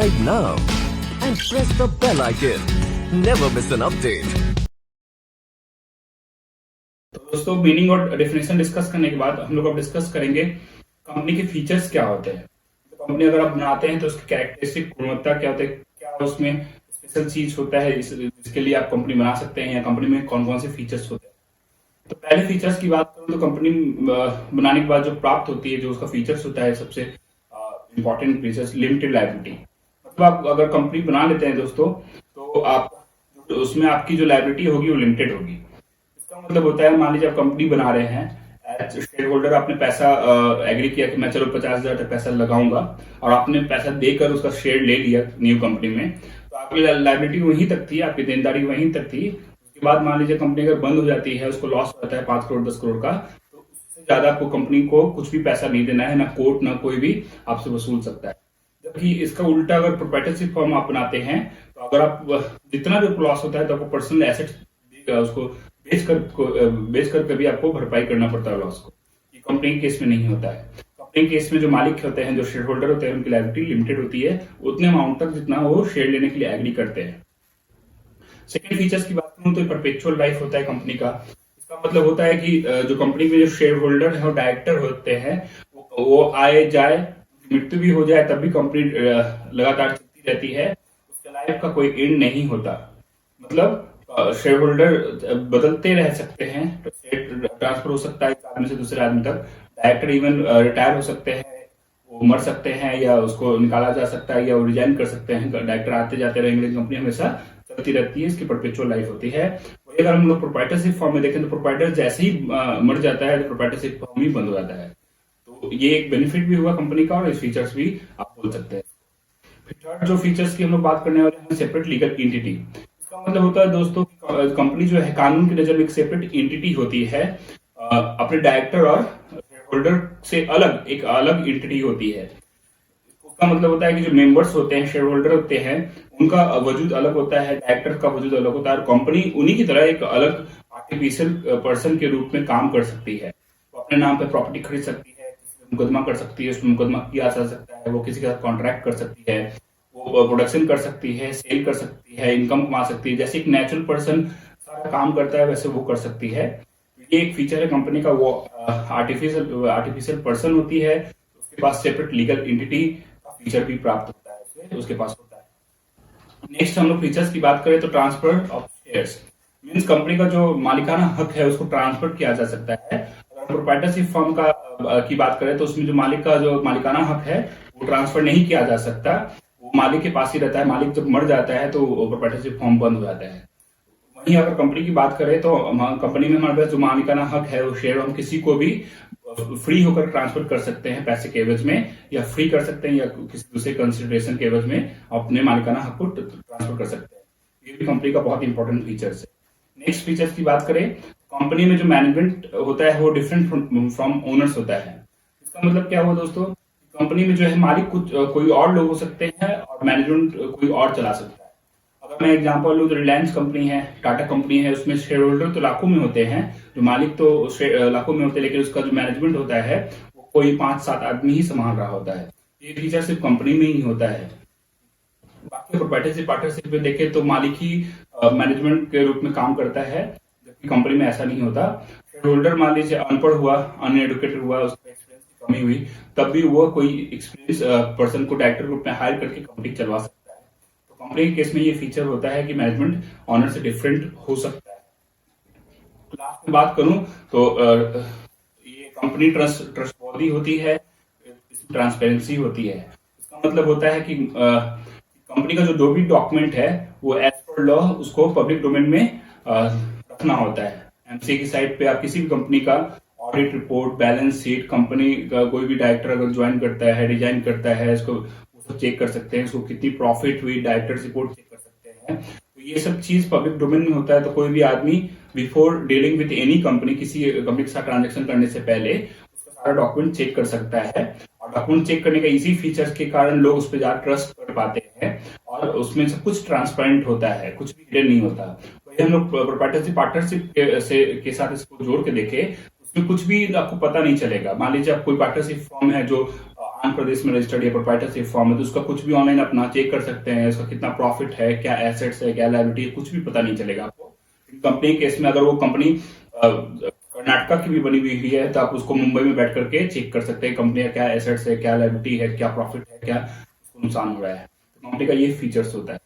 Subscribe now and press the bell icon. Never miss an update. तो दोस्तों, meaning और definition discuss करने के बाद हम लोग अब डिस्कस करेंगे कंपनी के फीचर्स क्या होते हैं। तो कंपनी अगर आप बनाते हैं तो उसकी कैरेक्टरिस्टिक गुणवत्ता क्या होते हैं, क्या उसमें स्पेशल चीज होता है जिसके लिए आप कंपनी बना सकते हैं, या कंपनी में कौन कौन से फीचर्स होते हैं। तो पहले फीचर्स की बात करूं तो कंपनी बनाने के बाद जो प्राप्त होती है, जो उसका फीचर्स होता है, सबसे इंपॉर्टेंट फीचर्स लिमिटेड लायबिलिटी। मतलब आप अगर कंपनी बना लेते हैं दोस्तों, तो आप उसमें आपकी जो लायबिलिटी होगी वो लिमिटेड होगी। इसका मतलब होता है, मान लीजिए आप कंपनी बना रहे हैं, एज शेयर होल्डर आपने पैसा एग्री किया कि मैं चलो 50,000 तक पैसा लगाऊंगा, और आपने पैसा देकर उसका शेयर ले लिया न्यू कंपनी में, तो आपकी लायबिलिटी वहीं तक थी, आपकी देनदारी वहीं तक थी। उसके बाद मान लीजिए कंपनी अगर बंद हो जाती है, उसको लॉस होता है 5 करोड़ 10 करोड़ का, तो उससे ज्यादा आपको कंपनी को कुछ भी पैसा नहीं देना है, ना कोर्ट ना कोई भी आपसे वसूल सकता है। जबकि इसका उल्टा अगर प्रोप्राइटरशिप फॉर्म आप बनाते हैं, तो अगर आप जितना भी लॉस होता है तो आपको पर्सनल एसेट उसको बेच कर कभी आपको भरपाई करना पड़ता है लॉस को। ये कंपनी के केस में नहीं होता है। कंपनी के केस में जो मालिक होते हैं, जो शेयर होल्डर होते हैं, उनकी लायबिलिटी लिमिटेड होती है उतने अमाउंट तक जितना वो शेयर लेने के लिए एग्री करते हैं। सेकंड फीचर्स की बात करूं तो परपेचुअल लाइफ होता है कंपनी का। इसका मतलब होता है कि जो कंपनी में जो शेयर होल्डर है और डायरेक्टर होते हैं, वो आए जाए, मृत्यु भी हो जाए, तब भी कंपनी लगातार चलती रहती है, उसके लाइफ का कोई एंड नहीं होता। मतलब शेयर होल्डर बदलते रह सकते हैं, ट्रांसफर हो सकता है एक आदमी से दूसरे आदमी तक, डायरेक्टर इवन रिटायर हो सकते हैं, वो मर सकते हैं, या उसको निकाला जा सकता है, या वो रिजाइन कर सकते हैं। डायरेक्टर आते जाते रहेंगे, कंपनी हमेशा चलती रहती है, इसकी परपेचुअल लाइफ होती है। वही अगर हम लोग प्रोप्राइटरशिप फॉर्म में देखें तो प्रोप्राइटर जैसे ही मर जाता है तो प्रोप्राइटरशिप फॉर्म ही बंद हो जाता है। तो ये एक बेनिफिट भी हुआ कंपनी का, और इस फीचर्स भी आप बोल सकते हैं। फिर थर्ड जो फीचर्स की हम लोग बात करने वाले हैं, सेपरेट लीगल एंटिटी। इसका मतलब होता है दोस्तों, कंपनी जो है कानून की नजर में एक सेपरेट एंटिटी होती है, अपने डायरेक्टर और होल्डर से अलग एक अलग एंटिटी होती है। उसका मतलब होता है कि जो मेंबर्स होते हैं, शेयर होल्डर होते हैं, उनका वजूद अलग होता है, डायरेक्टर का वजूद अलग होता है, और कंपनी उन्हीं की तरह एक अलग आर्टिफिशियल पर्सन के रूप में काम कर सकती है। वो अपने नाम पे प्रॉपर्टी खरीद सकती है, मुकदमा कर सकती है, उसमें मुकदमा किया जा सकता है, वो किसी के साथ कॉन्ट्रैक्ट कर सकती है, वो प्रोडक्शन कर सकती है, सेल कर सकती है, इनकम कमा सकती है। जैसे एक नेचुरल पर्सन सारा काम करता है, वैसे वो कर सकती है। ये एक फीचर है कंपनी का। वो आर्टिफिशियल पर्सन होती है, उसके पास सेपरेट लीगल एंटिटी का फीचर भी प्राप्त होता है, उसके पास होता है। नेक्स्ट हम लोग फीचर्स की बात करें तो transfer of shares means company का जो मालिकाना हक है उसको ट्रांसफर किया जा सकता है। अगर प्रोप्राइटरशिप फर्म की बात करें तो उसमें जो मालिक का जो मालिकाना हक है वो ट्रांसफर नहीं किया जा सकता, वो मालिक के पास ही रहता है। मालिक जब मर जाता है तो प्रोप्राइटरशिप फर्म बंद हो जाता है। वहीं अगर कंपनी की बात करें तो कंपनी में हमारे पास जो मालिकाना हक है वो शेयर हम किसी को भी फ्री होकर ट्रांसफर कर सकते हैं पैसे के एवज में, या फ्री कर सकते हैं, या किसी दूसरे कंसिडरेशन के एवज में अपने मालिकाना हक को ट्रांसफर कर सकते हैं। ये भी कंपनी का बहुत इंपॉर्टेंट फीचर्स है। नेक्स्ट फीचर्स की बात करें, कंपनी में जो मैनेजमेंट होता है वो डिफरेंट फ्रॉम ओनर्स होता है। इसका मतलब क्या हुआ दोस्तों, कंपनी में जो है मालिक कोई और लोग हो सकते हैं और मैनेजमेंट कोई और चला सकता है। अगर मैं एग्जांपल लूं तो रिलायंस कंपनी है, टाटा कंपनी है, उसमें शेयर होल्डर तो लाखों में होते हैं, जो मालिक तो लाखों में होते हैं, लेकिन उसका जो मैनेजमेंट होता है वो कोई 5-7 आदमी ही संभाल रहा होता है। ये फीचर सिर्फ कंपनी में ही होता है। बाकी प्रोप्राइटरशिप पार्टनरशिप में देखें तो मालिक ही मैनेजमेंट के रूप में काम करता है, जबकि कंपनी में ऐसा नहीं होता। शेयर होल्डर मान लीजिए अनपढ़ हुआ, अनएडुकेटेड हुआ, उसका एक्सपीरियंस की कमी हुई, तब भी वो कोई एक्सपीरियंस पर्सन को डायरेक्टर रूप में हायर करके कंपनी चलवा सकता है। तो कंपनी के केस में ये फीचर होता है कि मैनेजमेंट ऑनर से डिफरेंट हो सकता है। लास्ट में बात करूं तो ये कंपनी ट्रस्टवर्दी होती है, ट्रांसपेरेंसी होती है। इसका मतलब होता है कि कंपनी का जो भी डॉक्यूमेंट है वो एज पर लॉ उसको पब्लिक डोमेन में रखना होता है। एमसीए की साइट पे आप किसी भी कंपनी का audit report, balance sheet, company का कोई भी डायरेक्टर अगर ज्वाइन करता है, रिजाइन करता है, इसको सब चेक कर सकते हैं, इसको कितनी प्रॉफिट हुई, डायरेक्टर रिपोर्ट चेक कर सकते हैं। तो ये सब चीज पब्लिक डोमेन में होता है। तो कोई भी आदमी before dealing with any company, किसी कंपनी के साथ ट्रांजेक्शन करने से पहले उसका सारा डॉक्यूमेंट चेक कर सकता है, और डॉक्यूमेंट चेक करने का इसी फीचर्स के कारण लोग उस पर ज्यादा ट्रस्ट कर पाते हैं, और उसमें सब कुछ ट्रांसपेरेंट होता है, कुछ भी हिडन नहीं होता। वही हम लोग प्रोप्राइटरशिप पार्टनरशिप के साथ इसको जोड़ के देखें, उसमें कुछ भी आपको पता नहीं चलेगा। मान लीजिए आप कोई पार्टनरशिप फॉर्म है जो आंध्र प्रदेश में रजिस्टर्ड या प्रोप्राइटरशिप फॉर्म है तो उसका कुछ भी ऑनलाइन अपना चेक कर सकते हैं, उसका कितना प्रॉफिट है, क्या एसेट्स है, क्या लायबिलिटी है, कुछ भी पता नहीं चलेगा आपको। कंपनी के केस में अगर वो कंपनी कर्नाटका की भी बनी हुई है तो आप उसको मुंबई में बैठ करके चेक कर सकते हैं कंपनी का क्या एसेट्स है, क्या लायबिलिटी है, क्या प्रॉफिट है, क्या उसको नुकसान हो रहा है। तो कंपनी का ये फीचर्स होता है।